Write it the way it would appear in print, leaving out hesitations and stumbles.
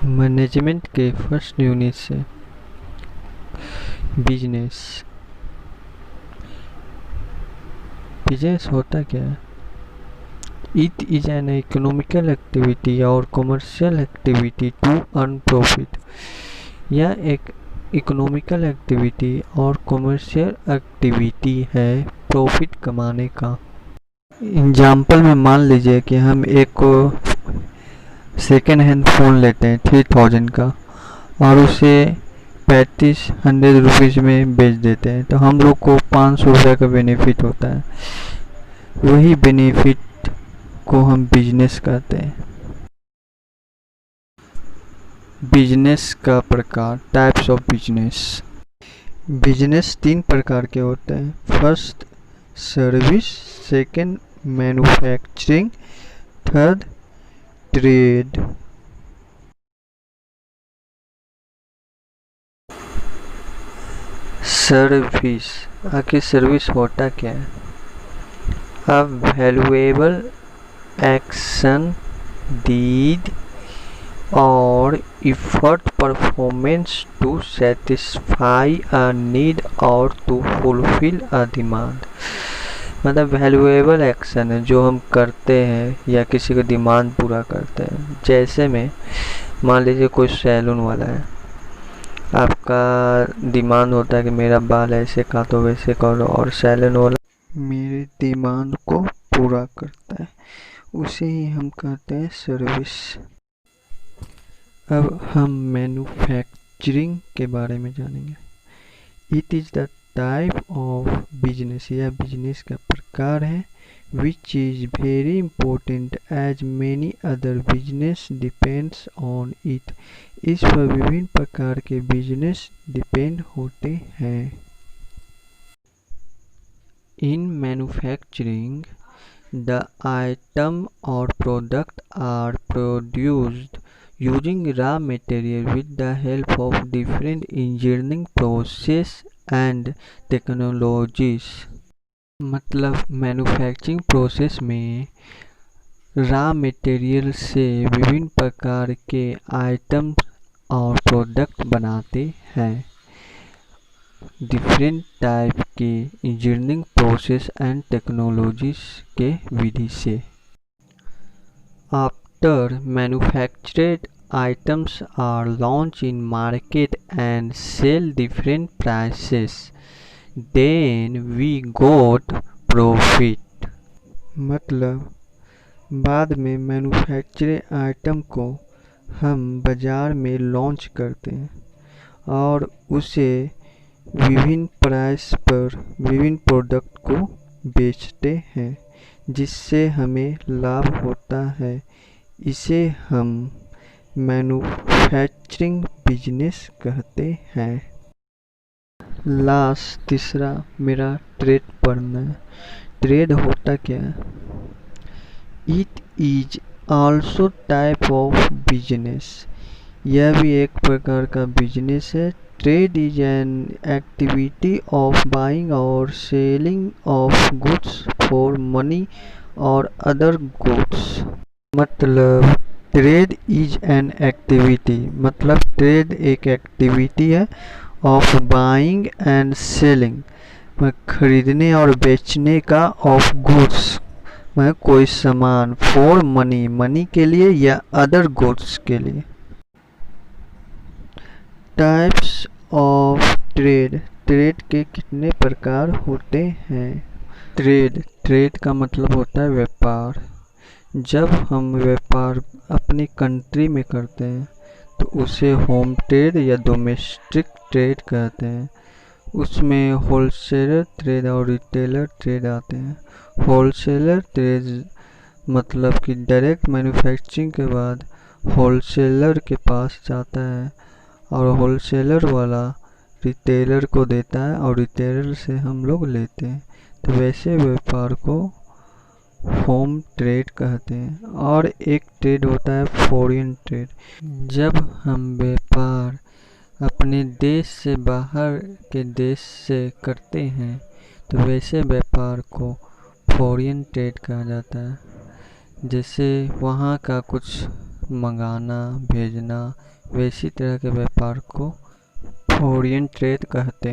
Management के first unit से business. Business होता क्या है? It is an economical activity और commercial activity to earn profit. यह एक इकोनॉमिकल एक्टिविटी और कमर्शियल एक्टिविटी है प्रॉफिट कमाने का। एग्जाम्पल में मान लीजिए कि हम एक सेकेंड हैंड फ़ोन लेते हैं 3000 का और उसे 3500 रुपीज़ में बेच देते हैं, तो हम लोग को 500 रुपये का बेनिफिट होता है। वही बेनिफिट को हम बिजनेस कहते हैं। बिजनेस का प्रकार, टाइप्स ऑफ बिजनेस। बिजनेस 3 प्रकार के होते हैं। First service, second manufacturing, third trade. Service, आखिर सर्विस होता क्या है? अ वैल्यूएबल एक्शन डीड और effort performance to satisfy a need और to fulfill a demand। मतलब वैल्यूएबल एक्शन है जो हम करते हैं या किसी का डिमांड पूरा करते हैं। जैसे में मान लीजिए कोई सैलून वाला है, आपका डिमांड होता है कि मेरा बाल ऐसे काटो वैसे करो, और सैलून वाला मेरे डिमांड को पूरा करता है, उसे ही हम कहते हैं सर्विस। अब हम मैन्युफैक्चरिंग के बारे में जानेंगे। It is the type of business, यह बिजनेस का प्रकार है which is very important as many other business depends on it. इस पर विभिन्न प्रकार के बिजनेस डिपेंड होते हैं। In manufacturing the item or product are produced using raw material with the help of different engineering process and technologies। मतलब manufacturing process में raw material से विभिन्न प्रकार के आइटम्स और प्रोडक्ट बनाते हैं डिफरेंट टाइप के इंजीनियरिंग प्रोसेस एंड टेक्नोलॉजीज के विधि से। After manufactured items are launched in market and sell different prices, then we got profit। मतलब बाद में मैन्युफैक्चर्ड आइटम को हम बाज़ार में लॉन्च करते हैं और उसे विभिन्न प्राइस पर विभिन्न प्रोडक्ट को बेचते हैं, जिससे हमें लाभ होता है। इसे हम मैन्युफैक्चरिंग बिजनेस कहते हैं। लास्ट तीसरा मेरा ट्रेड पढ़ना है। ट्रेड होता क्या है? It is also type of business, यह भी एक प्रकार का बिजनेस है। Trade is an activity of buying और selling of goods for money और अदर गुड्स। मतलब ट्रेड इज एन एक्टिविटी, मतलब ट्रेड एक एक्टिविटी है ऑफ बाइंग एंड सेलिंग, खरीदने और बेचने का, ऑफ गुड्स में कोई सामान, फॉर मनी, मनी के लिए या अदर गुड्स के लिए। टाइप्स ऑफ ट्रेड, ट्रेड के कितने प्रकार होते हैं? ट्रेड का मतलब होता है व्यापार। जब हम व्यापार अपनी कंट्री में करते हैं तो उसे होम ट्रेड या डोमेस्टिक ट्रेड कहते हैं। उसमें होलसेलर ट्रेड और रिटेलर ट्रेड आते हैं। होलसेलर ट्रेड मतलब कि डायरेक्ट मैन्युफैक्चरिंग के बाद होलसेलर के पास जाता है और होलसेलर वाला रिटेलर को देता है और रिटेलर से हम लोग लेते हैं। तो वैसे व्यापार को होम ट्रेड कहते हैं। और एक ट्रेड होता है फॉरेन ट्रेड। जब हम व्यापार अपने देश से बाहर के देश से करते हैं तो वैसे व्यापार को फॉरेन ट्रेड कहा जाता है। जैसे वहाँ का कुछ मंगाना भेजना वैसी तरह के व्यापार को फॉरेन ट्रेड कहते हैं।